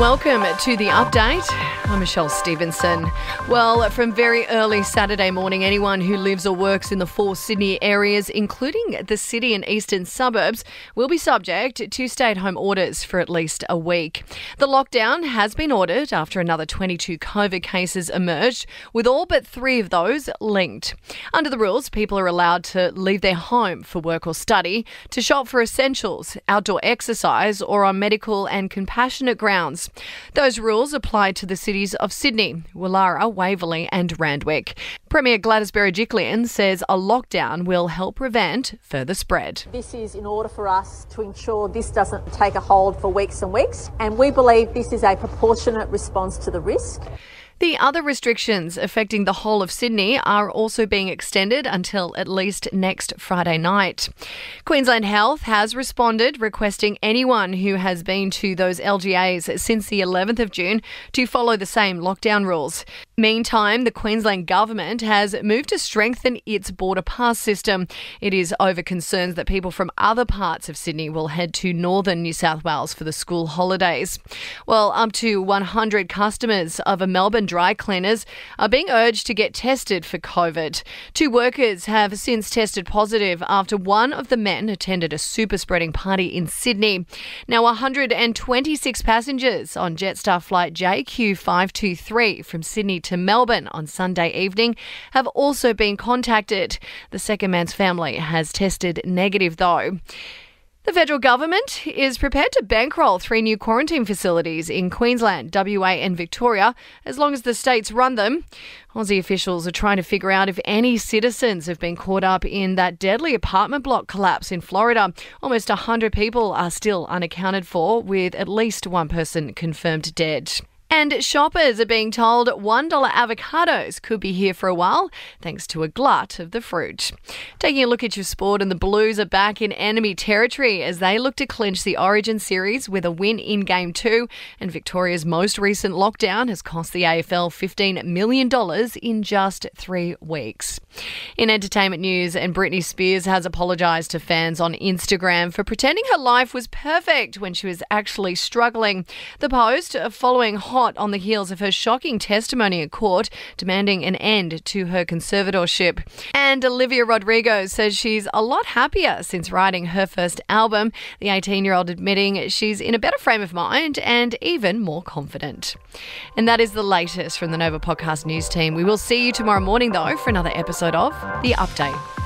welcome to The Update. I'm Michelle Stevenson. Well, from very early Saturday morning, anyone who lives or works in the 4 Sydney areas, including the City and Eastern Suburbs, will be subject to stay-at-home orders for at least a week. The lockdown has been ordered after another 22 COVID cases emerged, with all but 3 of those linked. Under the rules, people are allowed to leave their home for work or study, to shop for essentials, outdoor exercise, or on medical and compassionate grounds. Those rules apply to the cities of Sydney, Woollahra, Waverley and Randwick. Premier Gladys Berejiklian says a lockdown will help prevent further spread. This is in order for us to ensure this doesn't take a hold for weeks and weeks, and we believe this is a proportionate response to the risk. The other restrictions affecting the whole of Sydney are also being extended until at least next Friday night. Queensland Health has responded, requesting anyone who has been to those LGAs since the 11th of June to follow the same lockdown rules. Meantime, the Queensland government has moved to strengthen its border pass system. It is over concerns that people from other parts of Sydney will head to northern New South Wales for the school holidays. Well, up to 100 customers of a Melbourne dry cleaners are being urged to get tested for COVID. 2 workers have since tested positive after one of the men attended a super spreading party in Sydney. Now, 126 passengers on Jetstar flight JQ523 from Sydney to Melbourne on Sunday evening have also been contacted. The second man's family has tested negative though. The federal government is prepared to bankroll 3 new quarantine facilities in Queensland, WA and Victoria, as long as the states run them. Aussie officials are trying to figure out if any citizens have been caught up in that deadly apartment block collapse in Florida. Almost 100 people are still unaccounted for, with at least 1 person confirmed dead. And shoppers are being told $1 avocados could be here for a while, thanks to a glut of the fruit. Taking a look at your sport, and the Blues are back in enemy territory as they look to clinch the Origin series with a win in Game 2. And Victoria's most recent lockdown has cost the AFL $15 million in just 3 weeks. In entertainment news, and Britney Spears has apologised to fans on Instagram for pretending her life was perfect when she was actually struggling. The post, following hot on the heels of her shocking testimony at court demanding an end to her conservatorship. And Olivia Rodrigo says she's a lot happier since writing her first album, the 18-year-old admitting she's in a better frame of mind and even more confident. And that is the latest from the Nova Podcast News team. We will see you tomorrow morning, though, for another episode of The Update.